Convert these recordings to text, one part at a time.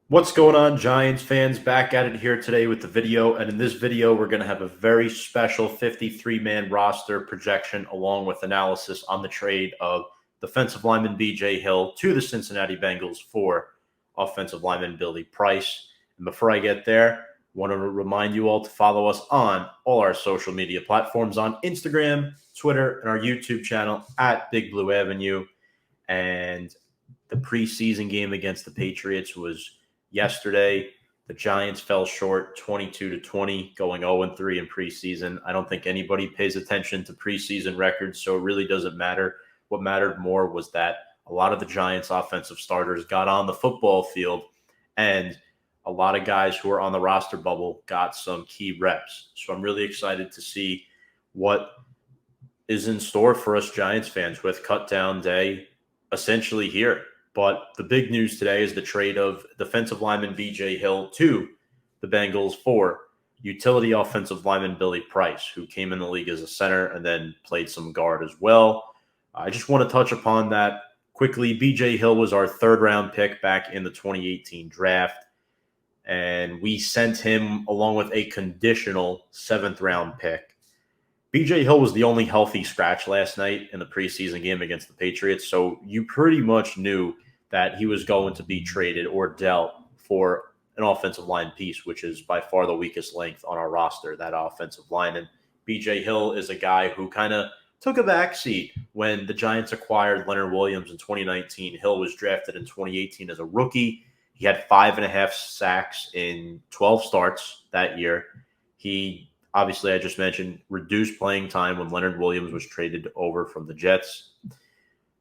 What's going on, Giants fans? Back at it here today with the video. And in this video, we're going to have a very special 53-man roster projection along with analysis on the trade of defensive lineman B.J. Hill to the Cincinnati Bengals for offensive lineman Billy Price. And before I get there, I want to remind you all to follow us on all our social media platforms on Instagram, Twitter, and our YouTube channel at Big Blue Avenue. And the preseason game against the Patriots was yesterday. The Giants fell short 22-20, going 0-3 in preseason. I don't think anybody pays attention to preseason records, so it really doesn't matter. What mattered more was that a lot of the Giants' offensive starters got on the football field, and a lot of guys who are on the roster bubble got some key reps. So I'm really excited to see what is in store for us Giants fans with cut down day essentially here. But the big news today is the trade of defensive lineman B.J. Hill to the Bengals for utility offensive lineman Billy Price, who came in the league as a center and then played some guard as well. I just want to touch upon that quickly. B.J. Hill was our third-round pick back in the 2018 draft, and we sent him along with a conditional seventh-round pick. B.J. Hill was the only healthy scratch last night in the preseason game against the Patriots, so you pretty much knew that he was going to be traded or dealt for an offensive line piece, which is by far the weakest length on our roster, that offensive line. And B.J. Hill is a guy who kind of took a backseat when the Giants acquired Leonard Williams in 2019. Hill was drafted in 2018 as a rookie. He had 5.5 sacks in 12 starts that year. He, obviously, I just mentioned, reduced playing time when Leonard Williams was traded over from the Jets.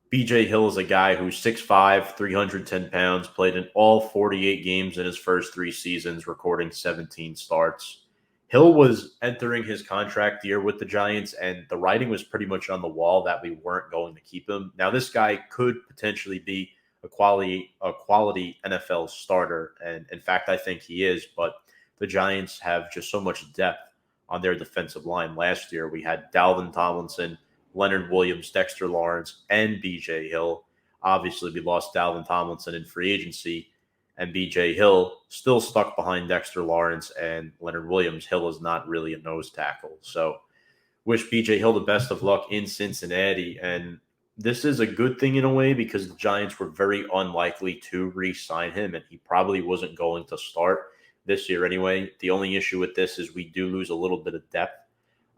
B.J. Hill is a guy who's 6'5", 310 pounds, played in all 48 games in his first 3 seasons, recording 17 starts. Hill was entering his contract year with the Giants, and the writing was pretty much on the wall that we weren't going to keep him. Now, this guy could potentially be a quality NFL starter, and in fact, I think he is, but the Giants have just so much depth on their defensive line. Last year, we had Dalvin Tomlinson, Leonard Williams, Dexter Lawrence, and B.J. Hill. Obviously, we lost Dalvin Tomlinson in free agency, and B.J. Hill still stuck behind Dexter Lawrence and Leonard Williams. Hill is not really a nose tackle. So wish B.J. Hill the best of luck in Cincinnati. And this is a good thing in a way because the Giants were very unlikely to re-sign him, and he probably wasn't going to start this year anyway. The only issue with this is we do lose a little bit of depth.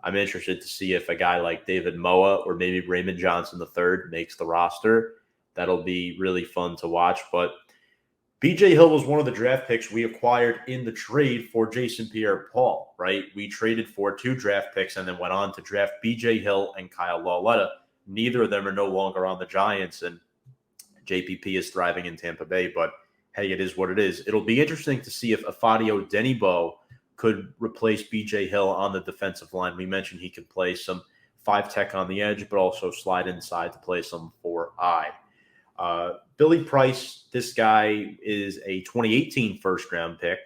I'm interested to see if a guy like David Moa or maybe Raymond Johnson III makes the roster. That'll be really fun to watch. But B.J. Hill was one of the draft picks we acquired in the trade for Jason Pierre-Paul, right? We traded for 2 draft picks and then went on to draft B.J. Hill and Kyle Lauletta. Neither of them are no longer on the Giants, and JPP is thriving in Tampa Bay. But, hey, it is what it is. It'll be interesting to see if Afadio Denibo could replace B.J. Hill on the defensive line. We mentioned he could play some 5-tech on the edge, but also slide inside to play some 4-eye. Billy Price, this guy is a 2018 first-round pick,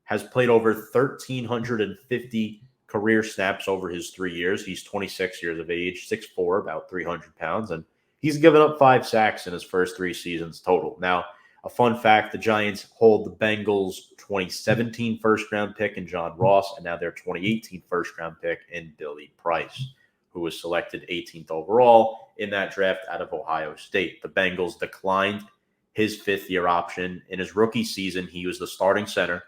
has played over 1,350 career snaps over his 3 years. He's 26 years of age, 6'4", about 300 pounds, and he's given up 5 sacks in his first 3 seasons total. Now, a fun fact, the Giants hold the Bengals' 2017 first-round pick in John Ross, and now their 2018 first-round pick in Billy Price, who was selected 18th overall in that draft out of Ohio State. The Bengals declined his 5th-year option. In his rookie season, he was the starting center.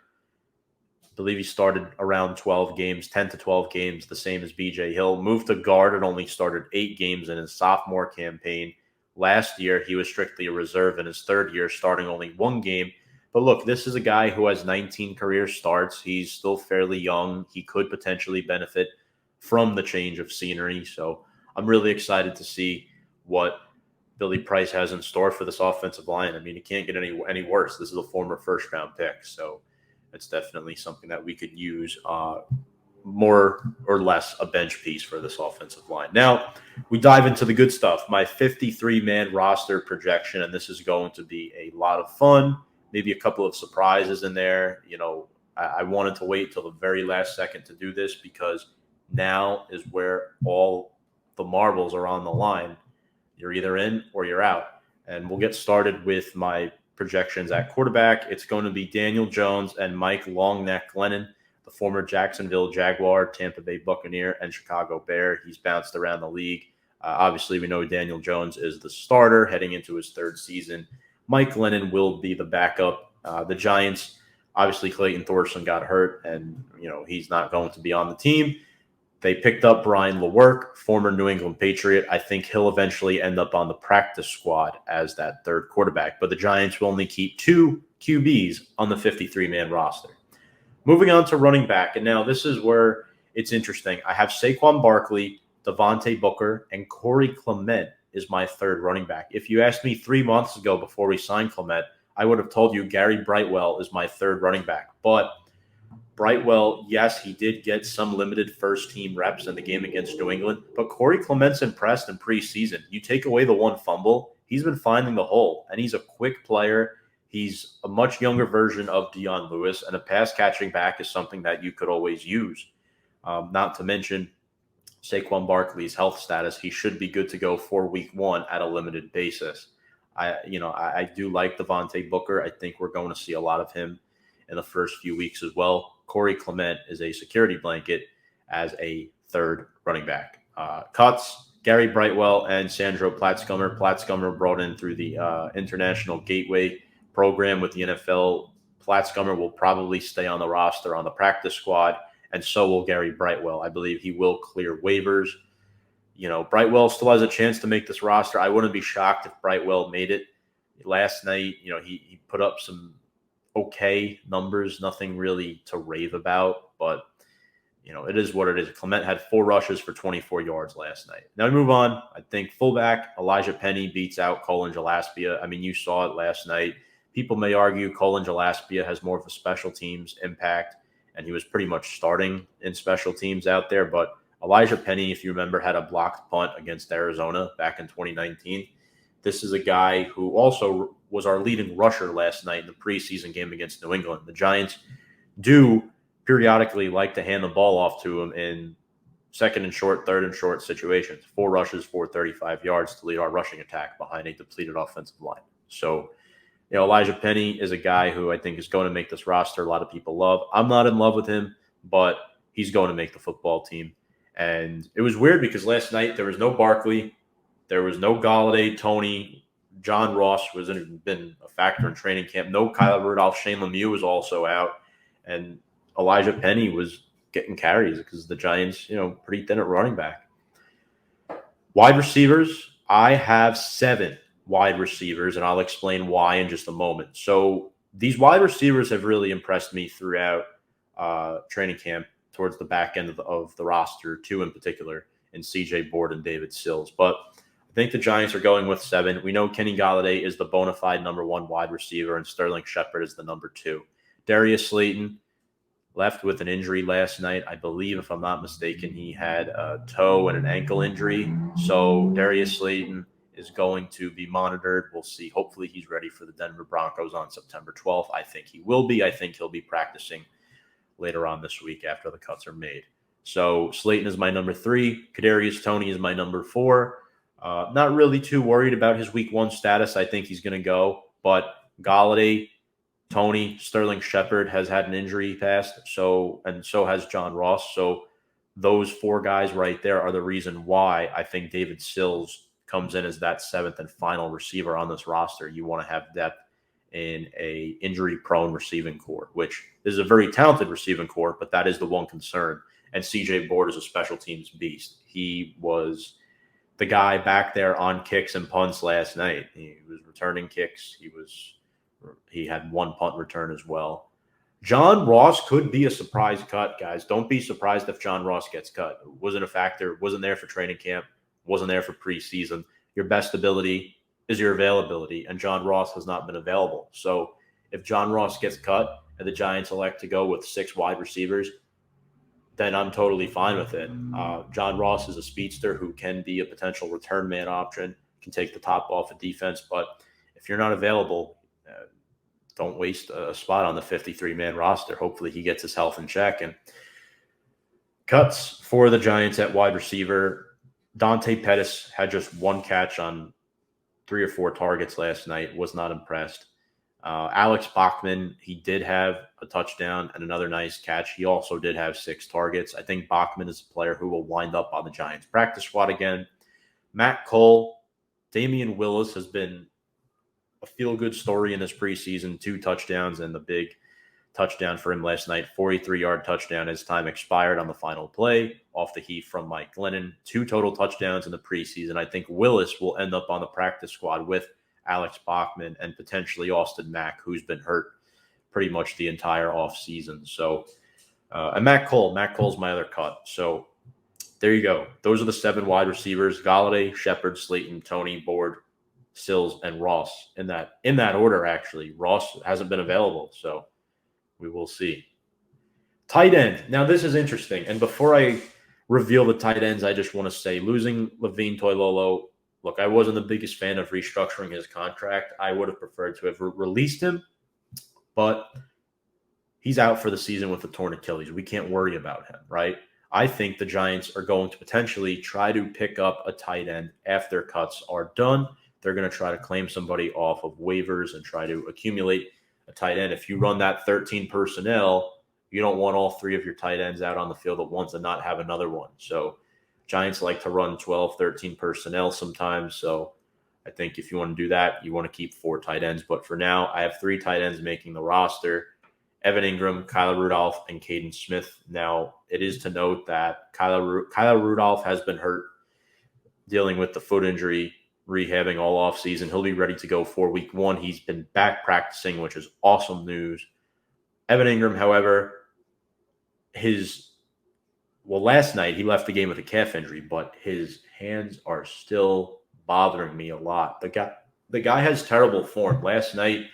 I believe he started around 12 games, 10 to 12 games, the same as B.J. Hill. Moved to guard and only started 8 games in his sophomore campaign. Last year, he was strictly a reserve in his 3rd year, starting only 1 game. But look, this is a guy who has 19 career starts. He's still fairly young. He could potentially benefit from the change of scenery. So I'm really excited to see what Billy Price has in store for this offensive line. I mean, it can't get any worse. This is a former first-round pick. So it's definitely something that we could use more or less a bench piece for this offensive line. Now, we dive into the good stuff. My 53-man roster projection, and this is going to be a lot of fun. Maybe a couple of surprises in there. You know, I wanted to wait till the very last second to do this because now is where all the marbles are on the line. You're either in or you're out. And we'll get started with my projections at quarterback. It's going to be Daniel Jones and Mike Longneck Glennon, the former Jacksonville Jaguar, Tampa Bay Buccaneer, and Chicago Bear. He's bounced around the league. Obviously, we know Daniel Jones is the starter heading into his third season. Mike Glennon will be the backup. The Giants, obviously, Clayton Thorson got hurt, and he's not going to be on the team. They picked up Brian Lewerke, former New England Patriot. I think he'll eventually end up on the practice squad as that third quarterback. But the Giants will only keep 2 QBs on the 53-man roster. Moving on to running back, and now this is where it's interesting. I have Saquon Barkley, Devontae Booker, and Corey Clement is my third running back. If you asked me 3 months ago before we signed Clement, I would have told you Gary Brightwell is my third running back. But Brightwell, yes, he did get some limited first-team reps in the game against New England, but Corey Clement's impressed in preseason. You take away the one fumble, he's been finding the hole, and he's a quick player. He's a much younger version of Dion Lewis, and a pass-catching back is something that you could always use. Not to mention Saquon Barkley's health status. He should be good to go for week 1 at a limited basis. I do like Devontae Booker. I think we're going to see a lot of him in the first few weeks as well. Corey Clement is a security blanket as a third running back. Cuts, Gary Brightwell and Sandro Platzgummer. Platzgummer brought in through the International Gateway program with the NFL. Platzgummer will probably stay on the roster on the practice squad, and so will Gary Brightwell. I believe he will clear waivers. Brightwell still has a chance to make this roster. I wouldn't be shocked if Brightwell made it. Last night, he put up some okay numbers, nothing really to rave about, but it is what it is. Clement had 4 rushes for 24 yards last night. Now we move on. I think fullback Elijah Penny beats out Colin Gillespie. I mean, you saw it last night. People may argue Colin Gillespie has more of a special teams impact, and he was pretty much starting in special teams out there. But Elijah Penny, if you remember, had a blocked punt against Arizona back in 2019. This is a guy who also was our leading rusher last night in the preseason game against New England. The Giants do periodically like to hand the ball off to him in second and short, third and short situations. 4 rushes for 35 yards to lead our rushing attack behind a depleted offensive line. So, Elijah Penny is a guy who I think is going to make this roster. A lot of people love. I'm not in love with him, but he's going to make the football team. And it was weird because last night there was no Barkley. There was no Galladay, Tony, John Ross wasn't been a factor in training camp. No Kyle Rudolph, Shane Lemieux was also out. And Elijah Penny was getting carries because the Giants, pretty thin at running back. Wide receivers, I have 7 wide receivers, and I'll explain why in just a moment. So these wide receivers have really impressed me throughout training camp towards the back end of the roster, 2 in particular, in C.J. Board and David Sills. But I think the Giants are going with 7. We know Kenny Galladay is the bona fide number 1 wide receiver, and Sterling Shepard is the number 2. Darius Slayton left with an injury last night. I believe, if I'm not mistaken, he had a toe and an ankle injury. So Darius Slayton is going to be monitored. We'll see. Hopefully he's ready for the Denver Broncos on September 12th. I think he will be. I think he'll be practicing later on this week after the cuts are made. So Slayton is my number 3. Kadarius Toney is my number 4. Not really too worried about his week 1 status. I think he's going to go. But Galladay, Tony, Sterling Shepard has had an injury past, so has John Ross. So those 4 guys right there are the reason why I think David Sills comes in as that 7th and final receiver on this roster. You want to have depth in a injury-prone receiving corps, which is a very talented receiving corps, but that is the one concern. And C.J. Board is a special teams beast. He was the guy back there on kicks and punts last night. He was returning kicks. He had 1 punt return as well. John Ross could be a surprise cut, guys. Don't be surprised if John Ross gets cut. Wasn't a factor. Wasn't there for training camp. Wasn't there for preseason. Your best ability is your availability, and John Ross has not been available. So if John Ross gets cut and the Giants elect to go with 6 wide receivers, then I'm totally fine with it. John Ross is a speedster who can be a potential return man option, can take the top off of defense. But if you're not available, don't waste a spot on the 53-man roster. Hopefully he gets his health in check. And cuts for the Giants at wide receiver. Dante Pettis had just 1 catch on 3 or 4 targets last night. Was not impressed. Alex Bachman, he did have a touchdown and another nice catch. He also did have 6 targets. I think Bachman is a player who will wind up on the Giants practice squad again. Matt Cole, Damian Willis has been a feel-good story in this preseason. 2 touchdowns and the big touchdown for him last night. 43-yard touchdown as time expired on the final play off the heat from Mike Glennon. 2 total touchdowns in the preseason. I think Willis will end up on the practice squad with Alex Bachman and potentially Austin Mack, who's been hurt pretty much the entire offseason. So, and Matt Cole's my other cut. So there you go. Those are the 7 wide receivers: Golladay, Shepard, Slayton, Toney, Board, Sills, and Ross. In that order, actually. Ross hasn't been available, so we will see. Tight end. Now, this is interesting. And before I reveal the tight ends, I just want to say, losing Levine Toilolo, look, I wasn't the biggest fan of restructuring his contract. I would have preferred to have released him, but he's out for the season with a torn Achilles. We can't worry about him, right? I think the Giants are going to potentially try to pick up a tight end after cuts are done. They're going to try to claim somebody off of waivers and try to accumulate a tight end. If you run that 13 personnel, you don't want all 3 of your tight ends out on the field at once and not have another one. So Giants like to run 12, 13 personnel sometimes. So I think if you want to do that, you want to keep 4 tight ends. But for now, I have 3 tight ends making the roster: Evan Engram, Kyle Rudolph, and Kaden Smith. Now, it is to note that Kyle Rudolph has been hurt, dealing with the foot injury, rehabbing all offseason. He'll be ready to go for week 1. He's been back practicing, which is awesome news. Evan Engram, however, last night he left the game with a calf injury, but his hands are still bothering me a lot. The guy has terrible form. Last night,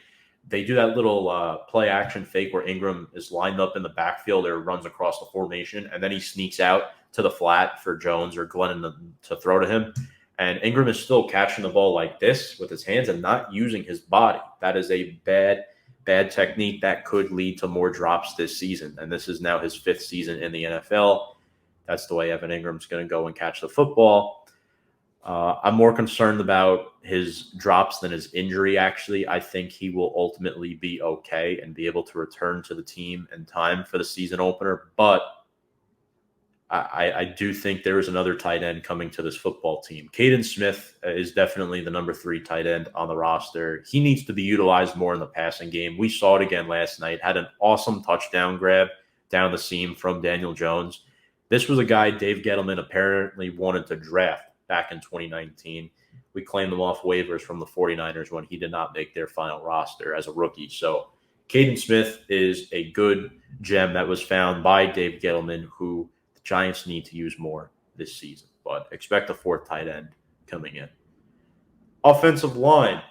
they do that little play action fake where Engram is lined up in the backfield or runs across the formation, and then he sneaks out to the flat for Jones or Glennon to throw to him. And Engram is still catching the ball like this with his hands and not using his body. That is a bad technique that could lead to more drops this season. And this is now his 5th season in the NFL. That's the way Evan Ingram's going to go and catch the football. I'm more concerned about his drops than his injury, actually. I think he will ultimately be okay and be able to return to the team in time for the season opener. But I do think there is another tight end coming to this football team. Kaden Smith is definitely the number 3 tight end on the roster. He needs to be utilized more in the passing game. We saw it again last night. Had an awesome touchdown grab down the seam from Daniel Jones. This was a guy Dave Gettleman apparently wanted to draft back in 2019. We claimed him off waivers from the 49ers when he did not make their final roster as a rookie. So Kaden Smith is a good gem that was found by Dave Gettleman, who the Giants need to use more this season. But expect a 4th tight end coming in. Offensive line.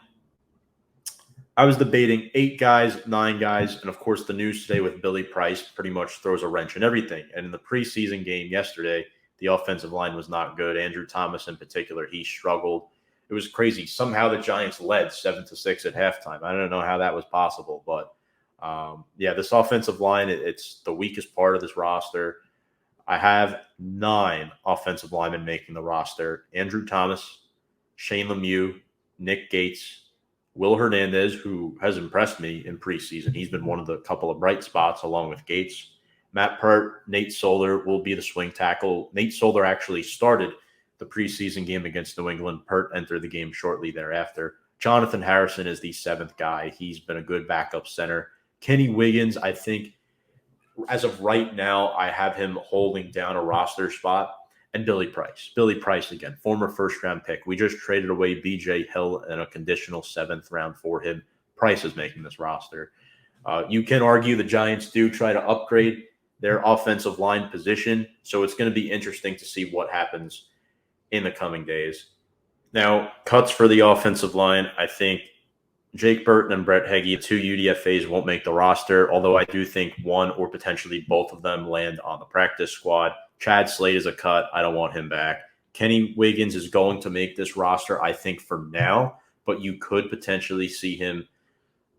I was debating 8 guys, 9 guys, and of course the news today with Billy Price pretty much throws a wrench in everything. And in the preseason game yesterday, the offensive line was not good. Andrew Thomas in particular, he struggled. It was crazy. Somehow the Giants led 7-6 at halftime. I don't know how that was possible, but this offensive line, it's the weakest part of this roster. I have 9 offensive linemen making the roster: Andrew Thomas, Shane Lemieux, Nick Gates, Will Hernandez, who has impressed me in preseason. He's been one of the couple of bright spots along with Gates. Matt Pert, Nate Solder will be the swing tackle. Nate Solder actually started the preseason game against New England. Pert entered the game shortly thereafter. Jonathan Harrison is the 7th guy. He's been a good backup center. Kenny Wiggins, I think, as of right now, I have him holding down a roster spot. And Billy Price. Billy Price, again, former first-round pick. We just traded away B.J. Hill in a conditional 7th round for him. Price is making this roster. You can argue the Giants do try to upgrade their offensive line position, so it's going to be interesting to see what happens in the coming days. Now, cuts for the offensive line. I think Jake Burton and Brett Heggie, 2 UDFAs, won't make the roster, although I do think one or potentially both of them land on the practice squad. Chad Slade is a cut. I don't want him back. Kenny Wiggins is going to make this roster, I think, for now, but you could potentially see him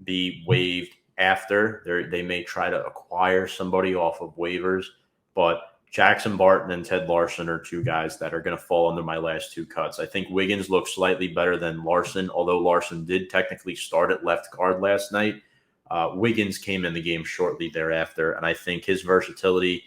be waived after. They may try to acquire somebody off of waivers, but Jackson Barton and Ted Larson are two guys that are going to fall under my last two cuts. I think Wiggins looks slightly better than Larson, although Larson did technically start at left guard last night. Wiggins came in the game shortly thereafter, and I think his versatility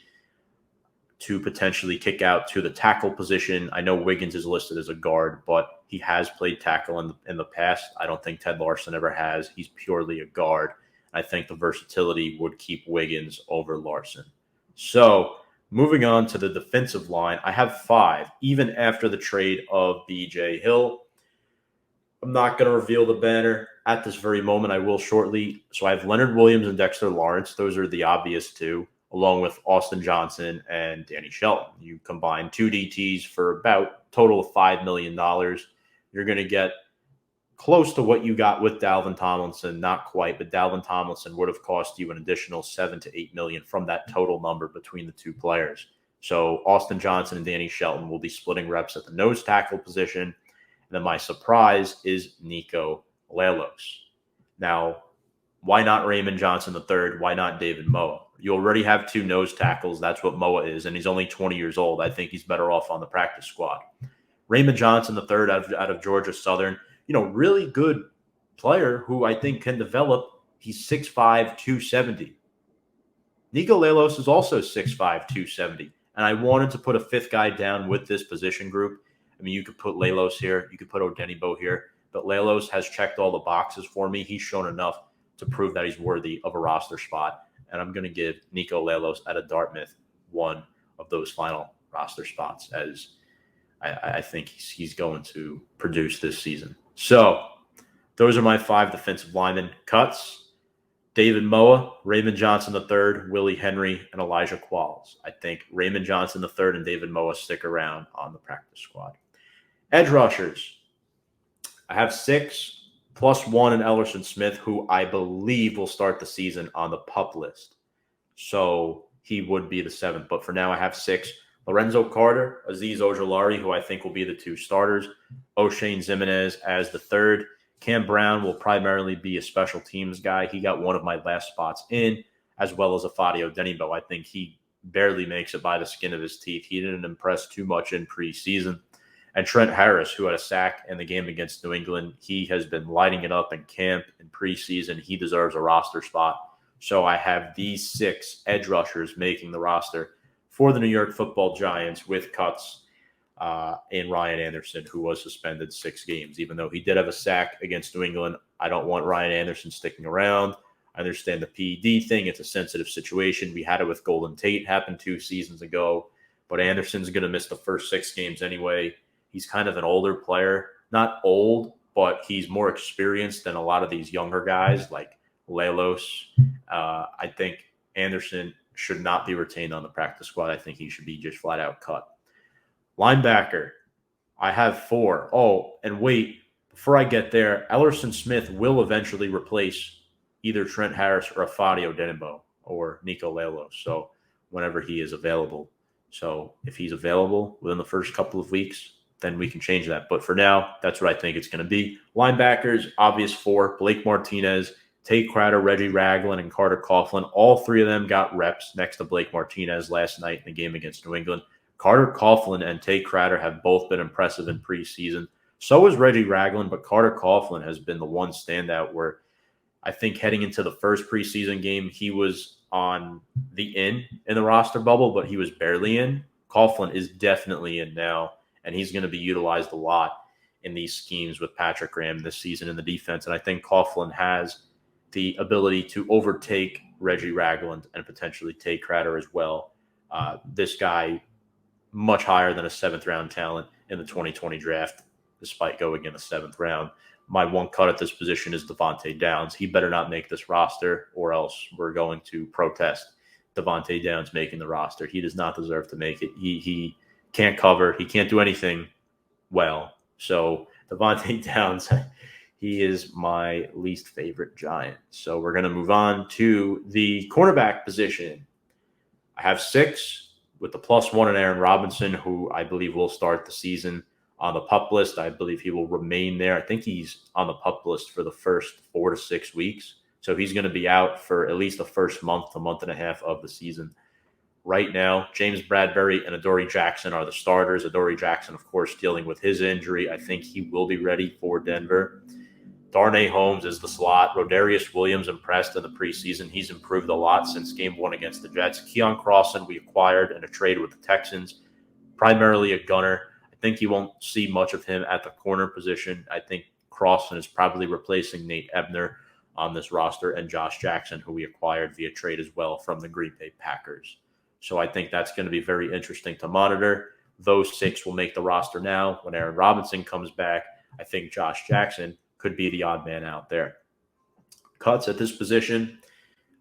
to potentially kick out to the tackle position. I know Wiggins is listed as a guard, but he has played tackle in the past. I don't think Ted Larson ever has. He's purely a guard. I think the versatility would keep Wiggins over Larson. So moving on to the defensive line, I have 5, even after the trade of B.J. Hill. I'm not going to reveal the banner at this very moment. I will shortly. So I have Leonard Williams and Dexter Lawrence. Those are the obvious two, along with Austin Johnson and Danny Shelton. You combine 2 DTs for about total of $5 million. You're going to get close to what you got with Dalvin Tomlinson. Not quite, but Dalvin Tomlinson would have cost you an additional $7 to $8 million from that total number between the two players. So Austin Johnson and Danny Shelton will be splitting reps at the nose tackle position. And then my surprise is Nico Lelos. Now, why not Raymond Johnson III? Why not David Moa? You already have 2 nose tackles. That's what Moa is, and he's only 20 years old. I think he's better off on the practice squad. Raymond Johnson III out of Georgia Southern, really good player who I think can develop. He's 6'5", 270. Nico Lelos is also 6'5", 270. And I wanted to put a 5th guy down with this position group. I mean, you could put Lelos here. You could put Odenigbo here. But Lelos has checked all the boxes for me. He's shown enough to prove that he's worthy of a roster spot. And I'm going to give Nico Lelos out of Dartmouth one of those final roster spots, as I think he's going to produce this season. So those are my 5 defensive linemen. Cuts: David Moa, Raymond Johnson III, Willie Henry, and Elijah Qualls. I think Raymond Johnson III and David Moa stick around on the practice squad. Edge rushers, I have 6 plus 1 in Ellerson Smith, who I believe will start the season on the PUP list. So he would be the 7th. But for now, I have 6. Lorenzo Carter, Azeez Ojulari, who I think will be the 2 starters. O'Shane Zimenez as the 3rd. Cam Brown will primarily be a special teams guy. He got one of my last spots in, as well as Afadi Odenigbo. I think he barely makes it by the skin of his teeth. He didn't impress too much in preseason. And Trent Harris, who had a sack in the game against New England, he has been lighting it up in camp and preseason. He deserves a roster spot. So I have these 6 edge rushers making the roster for the New York Football Giants, with cuts in Ryan Anderson, who was suspended 6 games. Even though he did have a sack against New England, I don't want Ryan Anderson sticking around. I understand the PED thing. It's a sensitive situation. We had it with Golden Tate, happened 2 seasons ago. But Anderson's going to miss the first 6 games anyway. He's kind of an older player. Not old, but he's more experienced than a lot of these younger guys like Lelos. I think Anderson should not be retained on the practice squad. I think he should be just flat out cut. Linebacker, I have 4. Oh, and wait, before I get there, Ellerson Smith will eventually replace either Trent Harris or Afadi Odenigbo or Nico Lelos. So whenever he is available. So if he's available within the first couple of weeks, then we can change that. But for now, that's what I think it's going to be. Linebackers, obvious 4, Blake Martinez, Tate Crowder, Reggie Ragland, and Carter Coughlin. All 3 of them got reps next to Blake Martinez last night in the game against New England. Carter Coughlin and Tate Crowder have both been impressive in preseason. So is Reggie Ragland, but Carter Coughlin has been the one standout where I think heading into the first preseason game, he was on the in the roster bubble, but he was barely in. Coughlin is definitely in now, and he's going to be utilized a lot in these schemes with Patrick Graham this season in the defense. And I think Coughlin has the ability to overtake Reggie Ragland and potentially Tate Crowder as well. This guy, much higher than a 7th-round talent in the 2020 draft, despite going in the 7th round. My one cut at this position is Devontae Downs. He better not make this roster, or else we're going to protest Devontae Downs making the roster. He does not deserve to make it. He can't cover. He can't do anything well. So Devontae Downs, he is my least favorite Giant. So we're going to move on to the cornerback position. I have 6 with the +1 in Aaron Robinson, who I believe will start the season on the PUP list. I believe he will remain there. I think he's on the PUP list for the first 4 to 6 weeks. So he's going to be out for at least the first month, a month and a half of the season. right now. James Bradbury and Adoree Jackson are the starters. Adoree Jackson, of course, dealing with his injury. I think he will be ready for Denver. Darnay Holmes is the slot. Rodarius Williams impressed in the preseason. He's improved a lot since game 1 against the Jets. Keon Crossan we acquired in a trade with the Texans, primarily a gunner. I think you won't see much of him at the corner position. I think Crossan is probably replacing Nate Ebner on this roster, and Josh Jackson, who we acquired via trade as well from the Green Bay Packers. So I think that's going to be very interesting to monitor. Those 6 will make the roster now. When Aaron Robinson comes back, I think Josh Jackson could be the odd man out there. Cuts at this position,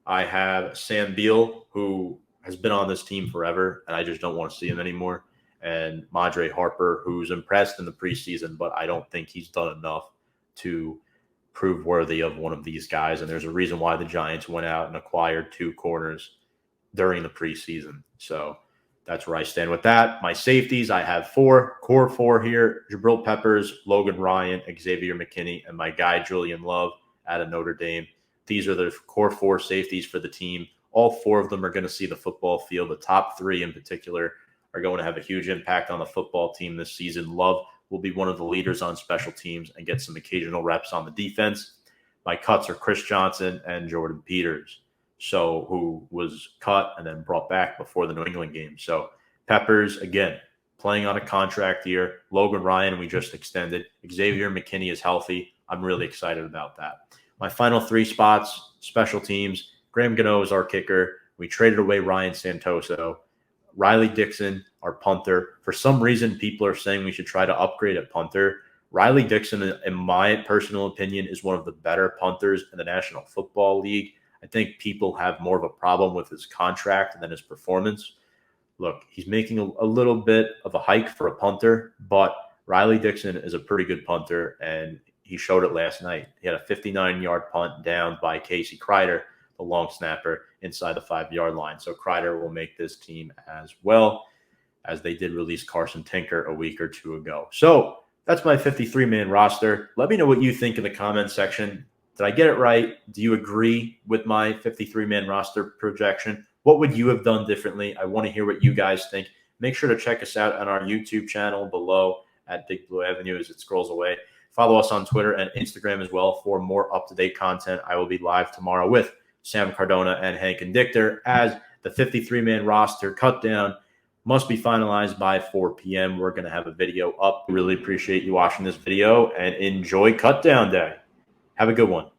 I have Sam Beal, who has been on this team forever, and I just don't want to see him anymore. And Madre Harper, who's impressed in the preseason, but I don't think he's done enough to prove worthy of one of these guys. And there's a reason why the Giants went out and acquired 2 corners during the preseason. So that's where I stand with that. My safeties, I have 4, core 4 here: Jabril Peppers, Logan Ryan, Xavier McKinney, and my guy Julian Love out of Notre Dame. These are the core 4 safeties for the team. All 4 of them are going to see the football field. The top 3 in particular are going to have a huge impact on the football team this season. Love will be one of the leaders on special teams and get some occasional reps on the defense. My cuts are Chris Johnson and Jordan Peters, so who was cut and then brought back before the New England game. So Peppers, again, playing on a contract year. Logan Ryan, we just extended. Xavier McKinney is healthy. I'm really excited about that. My final 3 spots, special teams. Graham Gano is our kicker. We traded away Ryan Santoso. Riley Dixon, our punter. For some reason, people are saying we should try to upgrade at punter. Riley Dixon, in my personal opinion, is one of the better punters in the National Football League. I think people have more of a problem with his contract than his performance. Look, he's making a little bit of a hike for a punter, but Riley Dixon is a pretty good punter, and he showed it last night. He had a 59-yard punt down by Casey Kreider, the long snapper, inside the 5-yard line. So Kreider will make this team as well, as they did release Carson Tinker a week or 2 ago. So that's my 53-man roster. Let me know what you think in the comments section. Did I get it right? Do you agree with my 53-man roster projection? What would you have done differently? I want to hear what you guys think. Make sure to check us out on our YouTube channel below at Big Blue Avenue as it scrolls away. Follow us on Twitter and Instagram as well for more up-to-date content. I will be live tomorrow with Sam Cardona and Hank and Dichter as the 53-man roster cut down must be finalized by 4 p.m. We're going to have a video up. Really appreciate you watching this video and enjoy cut down day. Have a good one.